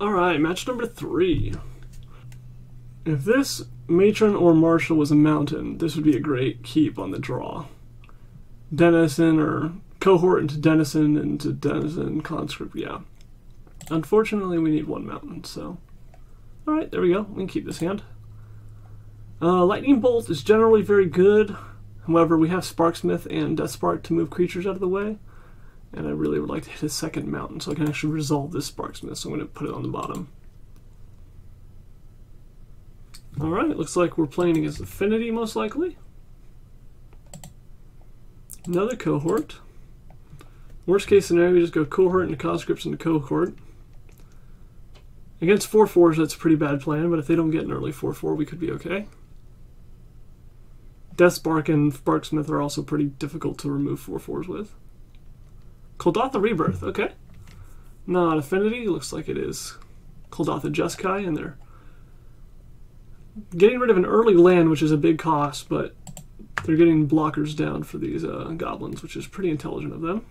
Alright, match number 3. If this matron or marshal was a mountain, this would be a great keep on the draw. Denizen or cohort into denizen conscript, yeah. Unfortunately, we need 1 mountain, so. Alright, there we go. We can keep this hand. Lightning Bolt is generally very good. However, we have Sparksmith and Death Spark to move creatures out of the way. And I really would like to hit a second mountain so I can actually resolve this Sparksmith, so I'm going to put it on the bottom. Alright, looks like we're playing against Affinity most likely. Another cohort. Worst case scenario, we just go cohort into conscripts into cohort. Against 4/4s, that's a pretty bad plan, but if they don't get an early 4/4, we could be okay. Death Spark and Sparksmith are also pretty difficult to remove 4/4s with. Kuldotha Rebirth, okay. Not Affinity, looks like it is Kuldotha Jeskai, and they're getting rid of an early land, which is a big cost, but they're getting blockers down for these goblins, which is pretty intelligent of them.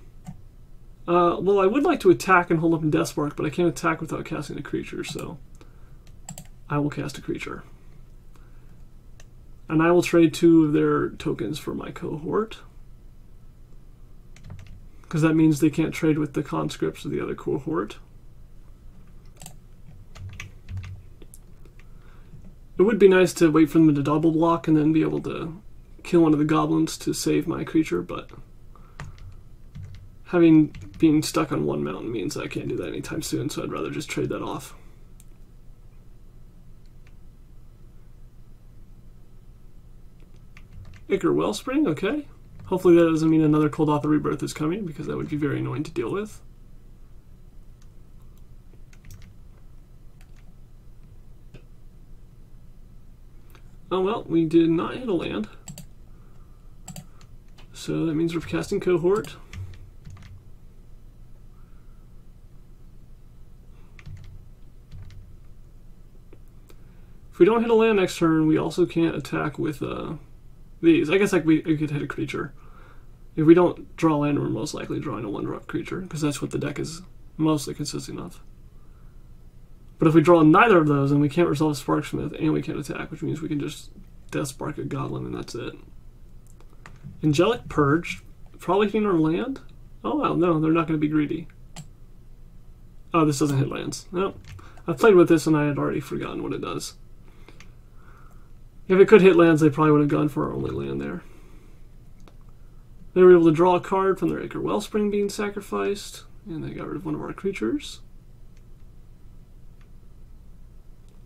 Well, I would like to attack and hold up in Death Spark, but I can't attack without casting a creature, so I will cast a creature. And I will trade 2 of their tokens for my cohort, because that means they can't trade with the conscripts of the other cohort. It would be nice to wait for them to double block and then be able to kill one of the goblins to save my creature, but being stuck on 1 mountain means I can't do that anytime soon, so I'd rather just trade that off. Ichor Wellspring, okay. Hopefully that doesn't mean another Kuldotha Rebirth is coming, because that would be very annoying to deal with. Oh well, we did not hit a land. So that means we're casting cohort. If we don't hit a land next turn, we also can't attack with these. I guess like we could hit a creature. If we don't draw land, we're most likely drawing a 1-drop creature, because that's what the deck is mostly consisting of. But if we draw neither of those, then we can't resolve Sparksmith, and we can't attack, which means we can just Death Spark a Goblin, and that's it. Angelic Purge, probably hitting our land? Oh wow, no, they're not going to be greedy. Oh, this doesn't hit lands. No, I've played with this and I had already forgotten what it does. If it could hit lands, they probably would have gone for our only land there. They were able to draw a card from their Ichor Wellspring being sacrificed, and they got rid of one of our creatures.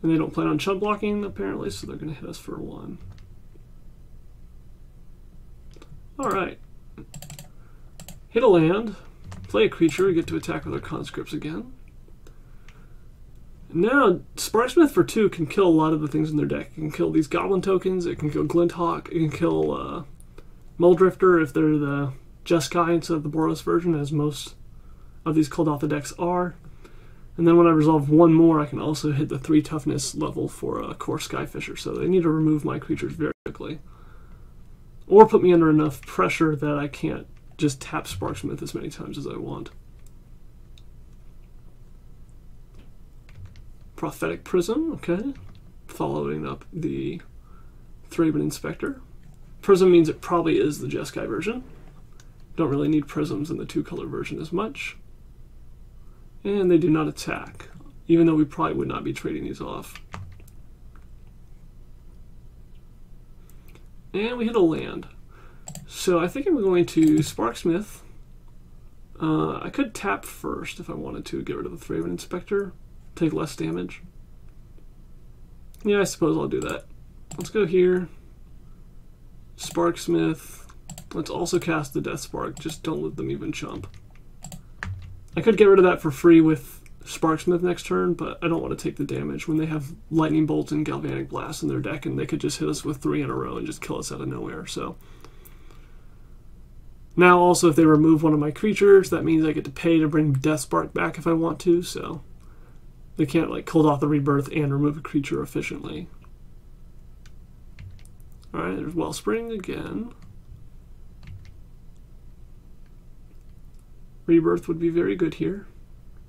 And they don't plan on chump blocking, apparently, so they're going to hit us for 1. Alright. Hit a land, play a creature, we get to attack with our conscripts again. Now, Sparksmith for 2 can kill a lot of the things in their deck. It can kill these Goblin tokens, it can kill Glinthawk, it can kill Mulldrifter if they're the Jeskai instead of the Boros version, as most of these Kuldotha decks are. And then when I resolve 1 more, I can also hit the 3 toughness level for a Core Skyfisher, so they need to remove my creatures very quickly. Or put me under enough pressure that I can't just tap Sparksmith as many times as I want. Prophetic Prism, okay. Following up the Thraben Inspector. Prism means it probably is the Jeskai version. Don't really need prisms in the 2-color version as much. And they do not attack, even though we probably would not be trading these off. And we hit a land. So I think I'm going to Sparksmith. I could tap first if I wanted to get rid of the Thraben Inspector. Take less damage. Yeah, I suppose I'll do that. Let's go here. Sparksmith. Let's also cast the Death Spark. Just don't let them even chump. I could get rid of that for free with Sparksmith next turn, but I don't want to take the damage when they have Lightning Bolt and Galvanic Blast in their deck, and they could just hit us with 3 in a row and just kill us out of nowhere. So now also if they remove one of my creatures, that means I get to pay to bring Death Spark back if I want to, so they can't like Kuldotha Rebirth and remove a creature efficiently. Alright, there's Wellspring again. Rebirth would be very good here.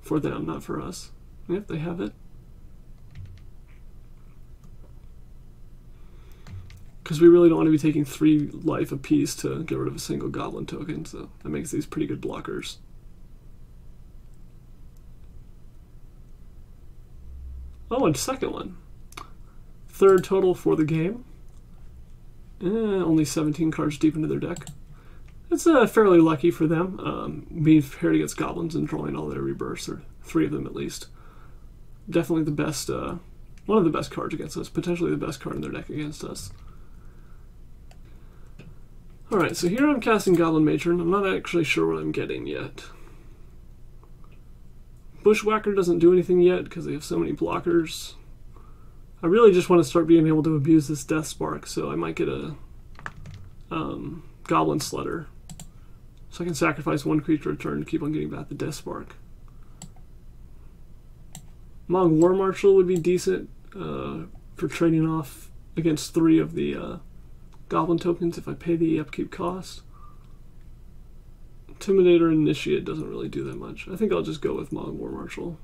For them, not for us. Yep, they have it. Because we really don't want to be taking 3 life apiece to get rid of a single Goblin token, so that makes these pretty good blockers. Oh, and second one. 3rd total for the game. Only 17 cards deep into their deck. It's fairly lucky for them, being paired against Goblins and drawing all their rebirths, or 3 of them at least. Definitely the best, one of the best cards against us, potentially the best card in their deck against us. Alright, so here I'm casting Goblin Matron. I'm not actually sure what I'm getting yet. Bushwhacker doesn't do anything yet because they have so many blockers. I really just want to start being able to abuse this Death Spark, so I might get a Goblin Sledder. So I can sacrifice 1 creature a turn to keep on getting back the Death Spark. Mog War Marshal would be decent for trading off against 3 of the Goblin tokens if I pay the upkeep cost. Intimidator and Initiate doesn't really do that much. I think I'll just go with Mog War Marshal.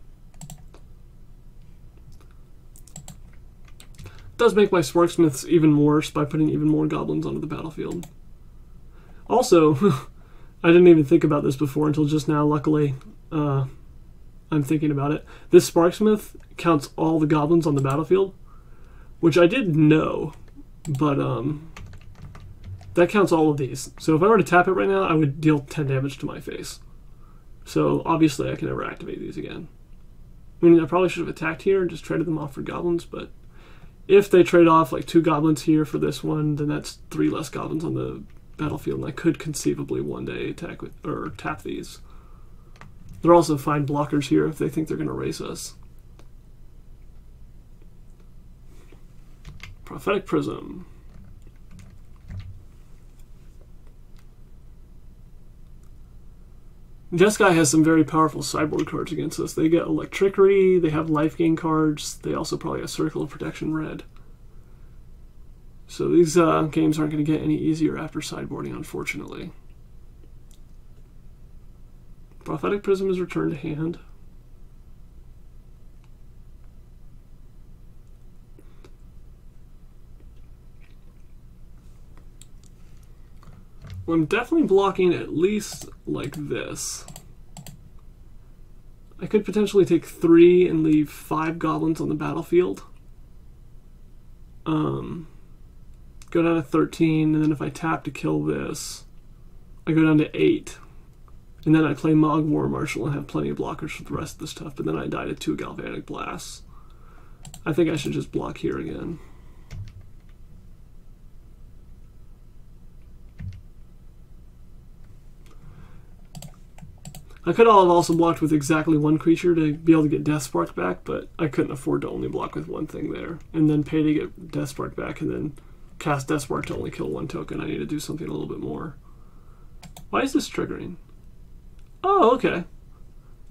It does make my Sparksmiths even worse by putting even more Goblins onto the battlefield. Also, I didn't even think about this before until just now, luckily. I'm thinking about it. This Sparksmith counts all the Goblins on the battlefield, which I did know, but that counts all of these. So if I were to tap it right now, I would deal 10 damage to my face. So obviously I can never activate these again. I mean, I probably should have attacked here and just traded them off for Goblins, but if they trade off like 2 Goblins here for this one, then that's 3 less Goblins on the battlefield, and I could conceivably one day attack with, or tap these. They're also fine blockers here if they think they're going to race us. Prophetic Prism. Jeskai has some very powerful sideboard cards against us. They get Electricity, they have life gain cards, they also probably have Circle of Protection red. So these games aren't going to get any easier after sideboarding, unfortunately. Prophetic Prism is returned to hand. Well, I'm definitely blocking at least like this. I could potentially take 3 and leave 5 Goblins on the battlefield. Go down to 13, and then if I tap to kill this, I go down to 8. And then I play Mog War Marshal and have plenty of blockers for the rest of the stuff, but then I die to 2 Galvanic Blasts. I think I should just block here again. I could have also blocked with exactly 1 creature to be able to get Death Spark back, but I couldn't afford to only block with 1 thing there. And then pay to get Death Spark back, and then cast Death Spark to only kill 1 token. I need to do something a little bit more. Why is this triggering? Oh, okay.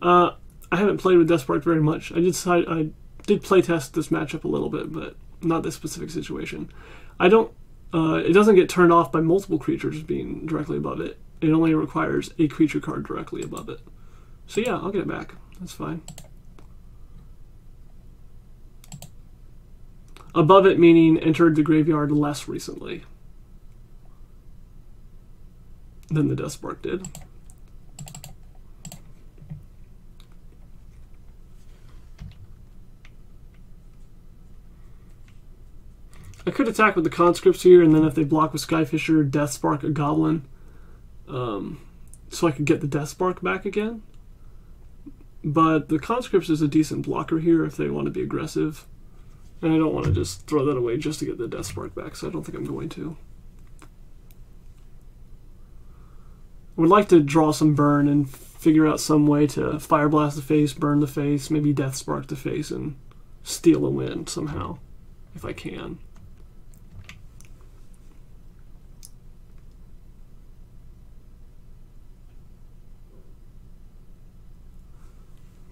I haven't played with Death Spark very much. I did play test this matchup a little bit, but not this specific situation. I don't. It doesn't get turned off by multiple creatures being directly above it. It only requires a creature card directly above it. So yeah, I'll get it back. That's fine. Above it meaning entered the graveyard less recently than the Death Spark did. I could attack with the conscripts here, and then if they block with Skyfisher, Death Spark a Goblin, so I could get the Death Spark back again. But the conscripts is a decent blocker here if they want to be aggressive, and I don't want to just throw that away just to get the Death Spark back, so I don't think I'm going to. I would like to draw some burn and figure out some way to Fire Blast the face, burn the face, maybe Death Spark the face, and steal a win somehow, if I can.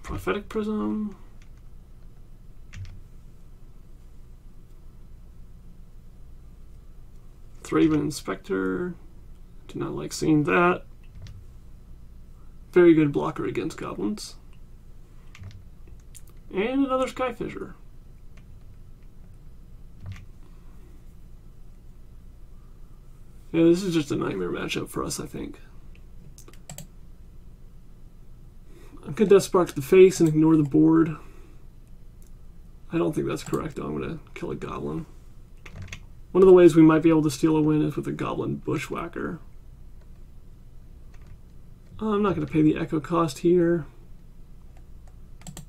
Prophetic Prism. Thraven Inspector. Do not like seeing that. Very good blocker against Goblins. And another Skyfisher. Yeah, this is just a nightmare matchup for us, I think. I could Death Spark to the face and ignore the board. I don't think that's correct, though. I'm going to kill a Goblin. One of the ways we might be able to steal a win is with a Goblin Bushwhacker. I'm not going to pay the Echo cost here.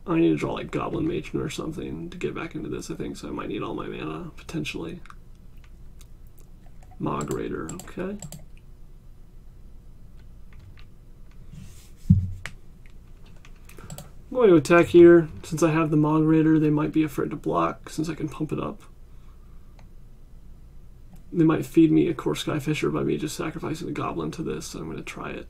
I need to draw like Goblin Matron or something to get back into this, I think, so I might need all my mana, potentially. Mog Raider, okay. I'm going to attack here. Since I have the Mog Raider, they might be afraid to block, since I can pump it up. They might feed me a core Skyfisher by me just sacrificing a Goblin to this, so I'm going to try it.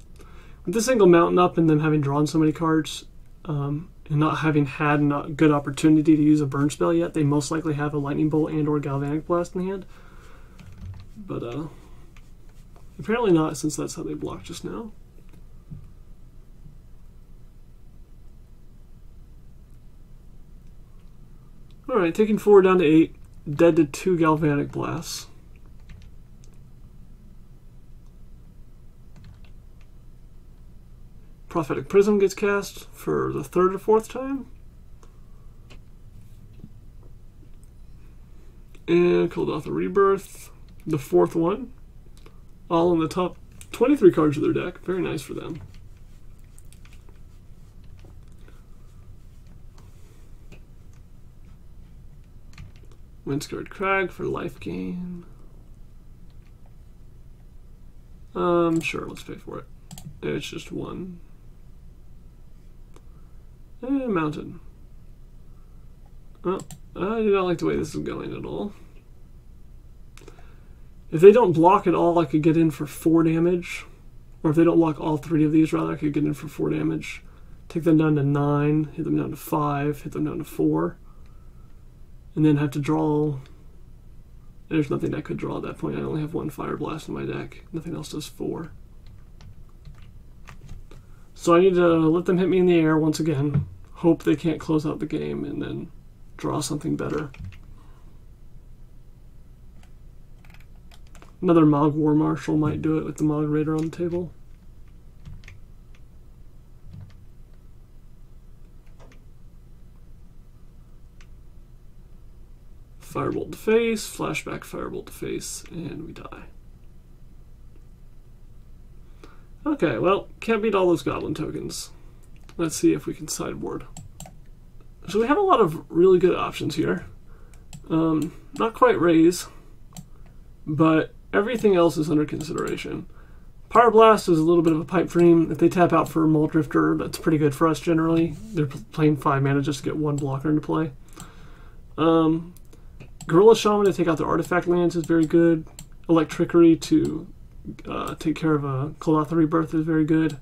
With this single mountain up and them having drawn so many cards, and not having had a good opportunity to use a burn spell yet, they most likely have a Lightning Bolt and or Galvanic Blast in hand. But apparently not, since that's how they blocked just now. Alright, taking 4 down to 8, dead to 2 Galvanic Blasts. Prophetic Prism gets cast for the 3rd or 4th time. And Kuldotha Rebirth, the 4th one. All in the top 23 cards of their deck. Very nice for them. Windscarred Crag for life gain. Sure, let's pay for it. It's just 1. And Mountain. Oh, I do not like the way this is going at all. If they don't block at all, I could get in for 4 damage. Or if they don't block all 3 of these, rather, I could get in for 4 damage. Take them down to 9, hit them down to 5, hit them down to 4. And then have to draw... There's nothing I could draw at that point. I only have 1 Fire Blast in my deck. Nothing else does 4. So I need to let them hit me in the air once again. Hope they can't close out the game, and then draw something better. Another Mog War Marshal might do it with the Mog Raider on the table. Firebolt to face, flashback Firebolt to face, and we die. Okay, well, can't beat all those Goblin tokens. Let's see if we can sideboard. So we have a lot of really good options here. Not quite raise, but everything else is under consideration. Power Blast is a little bit of a pipe dream. If they tap out for Mold Drifter, that's pretty good for us generally. They're playing 5 mana just to get 1 blocker into play. Gorilla Shaman to take out their artifact lands is very good. Electrickery to take care of a Kuldotha Rebirth is very good.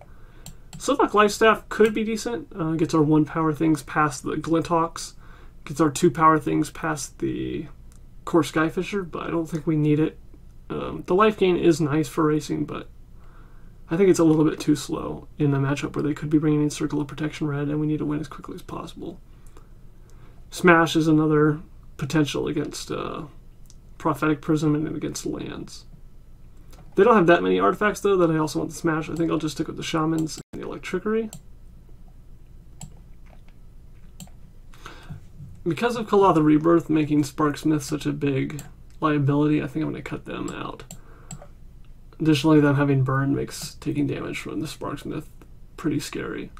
Silvok Lifestaff could be decent. Gets our 1 power things past the Glinthawks. Gets our 2 power things past the core Skyfisher, but I don't think we need it. The life gain is nice for racing, but I think it's a little bit too slow in a matchup where they could be bringing in Circle of Protection Red, and we need to win as quickly as possible. Smash is another potential against Prophetic Prism and against lands. They don't have that many artifacts, though, that I also want to smash. I think I'll just stick with the Shamans and the Electrickery. Because of Kuldotha Rebirth making Sparksmith such a big liability, I think I'm going to cut them out. Additionally, them having Burn makes taking damage from the Sparksmith pretty scary.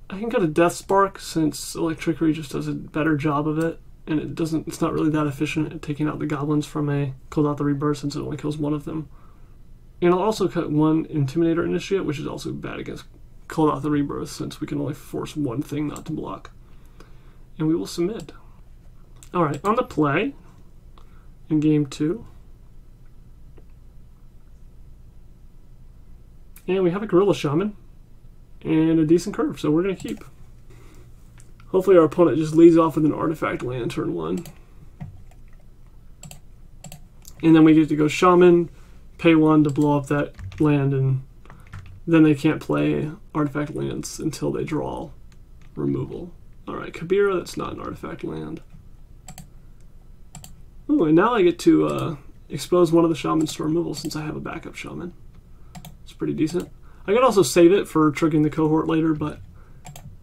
I can cut a Death Spark since Electrickery just does a better job of it, and it's not really that efficient at taking out the Goblins from a Kuldotha Rebirth since it only kills 1 of them. And I'll also cut 1 Intimidator Initiate, which is also bad against Kuldotha Rebirth since we can only force 1 thing not to block. And we will submit. Alright, on the play in game 2. And we have a Gorilla Shaman and a decent curve, so we're going to keep. Hopefully our opponent just leads off with an artifact land turn 1. And then we get to go Shaman, pay 1 to blow up that land, and then they can't play artifact lands until they draw removal. Alright, Kabira, that's not an artifact land. Ooh, and now I get to expose one of the shamans to removal since I have a backup shaman. It's pretty decent. I could also save it for triggering the cohort later, but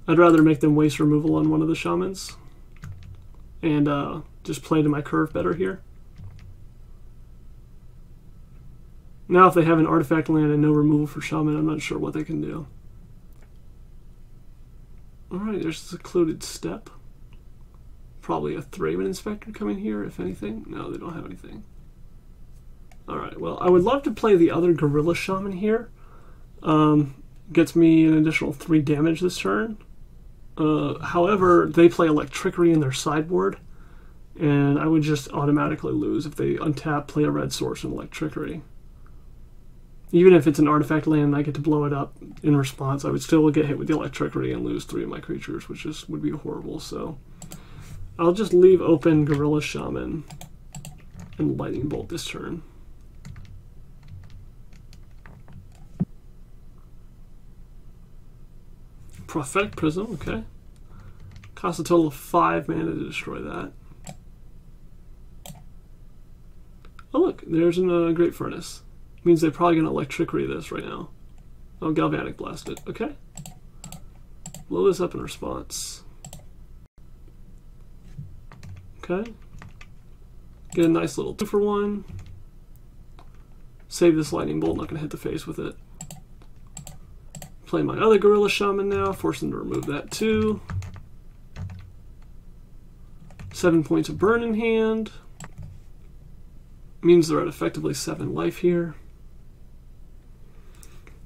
I'd rather make them waste removal on one of the shamans and just play to my curve better here. Now if they have an artifact land and no removal for shaman, I'm not sure what they can do. Alright, there's a secluded step. Probably a Thraben Inspector coming here, if anything. No, they don't have anything. Alright, well, I would love to play the other Gorilla Shaman here. Gets me an additional 3 damage this turn. However, they play Electrickery in their sideboard, and I would just automatically lose if they untap, play a red source, and Electrickery. Even if it's an artifact land and I get to blow it up in response, I would still get hit with the Electrickery and lose 3 of my creatures, which would be horrible. So I'll just leave open Gorilla Shaman and Lightning Bolt this turn. Prophetic Prism, okay. Costs a total of 5 mana to destroy that. Oh look, there's a Great Furnace. Means they're probably going to Electrickery this right now. Oh, Galvanic Blast it. Okay. Blow this up in response. Okay. Get a nice little 2-for-1. Save this Lightning Bolt, not going to hit the face with it. Play my other Gorilla Shaman now, force them to remove that too. 7 points of burn in hand. Means they're at effectively 7 life here.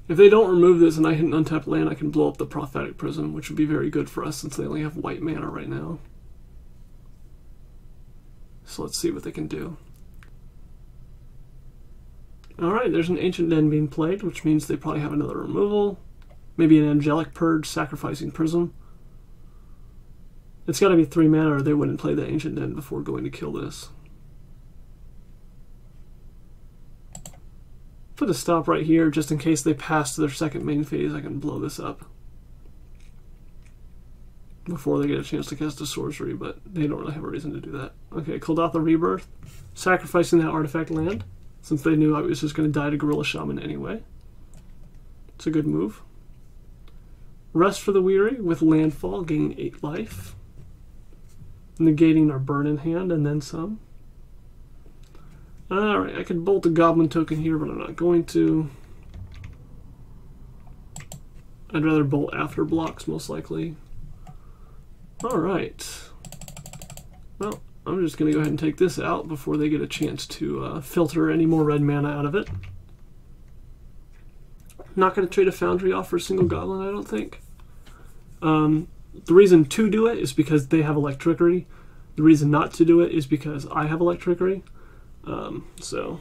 If they don't remove this and I hit an untapped land, I can blow up the Prophetic Prism, which would be very good for us since they only have white mana right now. So let's see what they can do. Alright, there's an Ancient Den being played, which means they probably have another removal. Maybe an Angelic Purge, sacrificing Prism. It's got to be 3 mana or they wouldn't play the Ancient Den before going to kill this. Put a stop right here just in case they pass to their second main phase. I can blow this up before they get a chance to cast a sorcery, but they don't really have a reason to do that. Okay, Kuldotha Rebirth, sacrificing that artifact land since they knew I was just going to die to Gorilla Shaman anyway. It's a good move. Rest for the Weary with Landfall, gaining 8 life, negating our burn in hand and then some. Alright, I could bolt a Goblin token here, but I'm not going to. I'd rather bolt after blocks, most likely. Alright. Well, I'm just going to go ahead and take this out before they get a chance to filter any more red mana out of it. Not going to trade a Foundry off for a single Goblin, I don't think. The reason to do it is because they have Electrickery. The reason not to do it is because I have Electrickery. So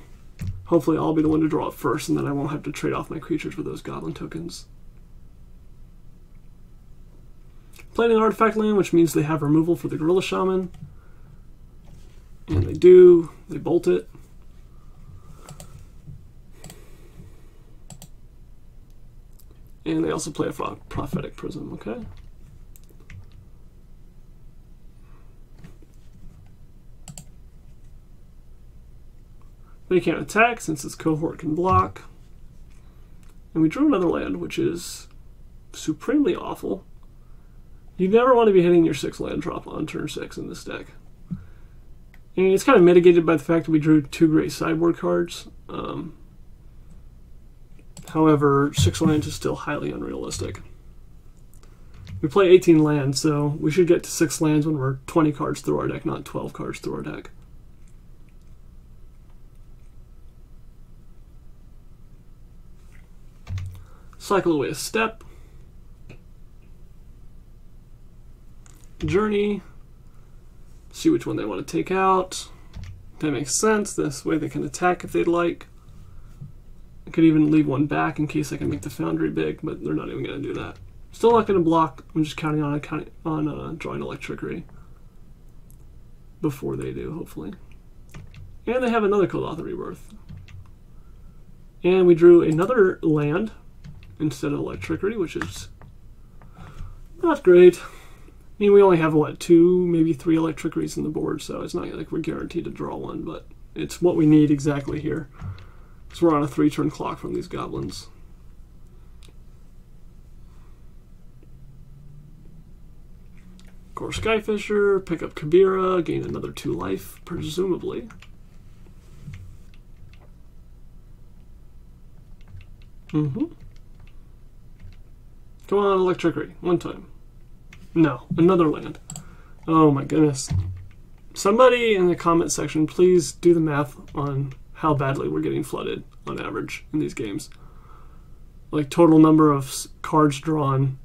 hopefully I'll be the one to draw it first, and then I won't have to trade off my creatures with those Goblin tokens. Playing an artifact land, which means they have removal for the Gorilla Shaman. And they do. They bolt it. And they also play a Prophetic Prism, okay? They can't attack since this cohort can block. And we drew another land, which is supremely awful. You never want to be hitting your 6 land drop on turn 6 in this deck. And it's kind of mitigated by the fact that we drew 2 great sideboard cards. However, 6 lands is still highly unrealistic. We play 18 lands, so we should get to 6 lands when we're 20 cards through our deck, not 12 cards through our deck. Cycle away a step. Journey. See which one they want to take out. That makes sense. This way they can attack if they'd like. I could even leave one back in case I can make the Foundry big, but they're not even going to do that. Still not going to block. I'm just counting on drawing Electrickery before they do, hopefully. And they have another Kuldotha Rebirth. And we drew another land instead of Electrickery, which is not great. mean, we only have, what, 2, maybe 3 Electrickeries in the board, so it's not like we're guaranteed to draw one, but it's what we need exactly here. So we're on a 3-turn clock from these Goblins. Core Skyfisher, pick up Kabira, gain another 2 life, presumably. Come on, Electrickery, one time. No, another land. Oh my goodness. Somebody in the comment section, please do the math on how badly we're getting flooded on average in these games. Like total number of cards drawn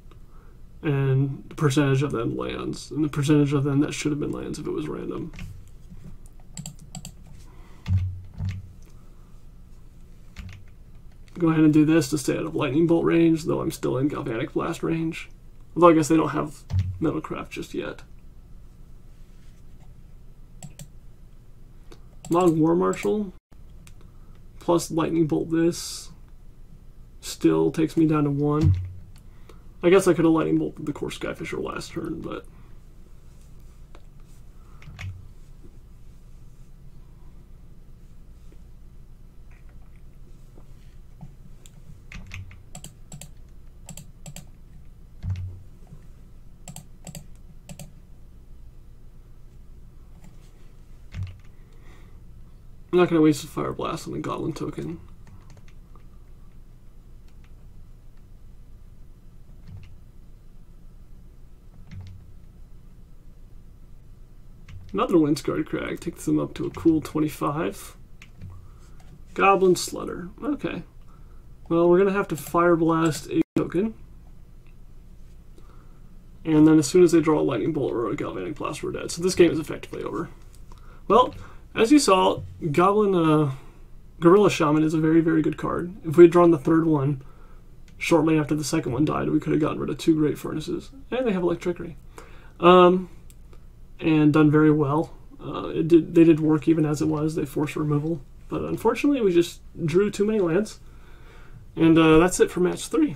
and the percentage of them lands, and the percentage of them that should have been lands if it was random. Go ahead and do this to stay out of Lightning Bolt range, though I'm still in Galvanic Blast range. Although I guess they don't have Metalcraft just yet. Log War Marshal plus Lightning Bolt this still takes me down to 1. I guess I could have Lightning Bolted the Core Skyfisher last turn, but I'm not going to waste a Fire Blast on the Goblin token. Another Windscarred Crag takes them up to a cool 25. Goblin Slutter. Okay. Well, we're going to have to Fire Blast a token. And then as soon as they draw a Lightning Bolt or a Galvanic Blast, we're dead. So this game is effectively over. Well, as you saw, Goblin Gorilla Shaman is a very, very good card. If we had drawn the third one shortly after the second one died, we could have gotten rid of 2 Great Furnaces. And they have Electrickery. And done very well. They did work even as it was. They forced removal. But unfortunately, we just drew too many lands. And that's it for match 3.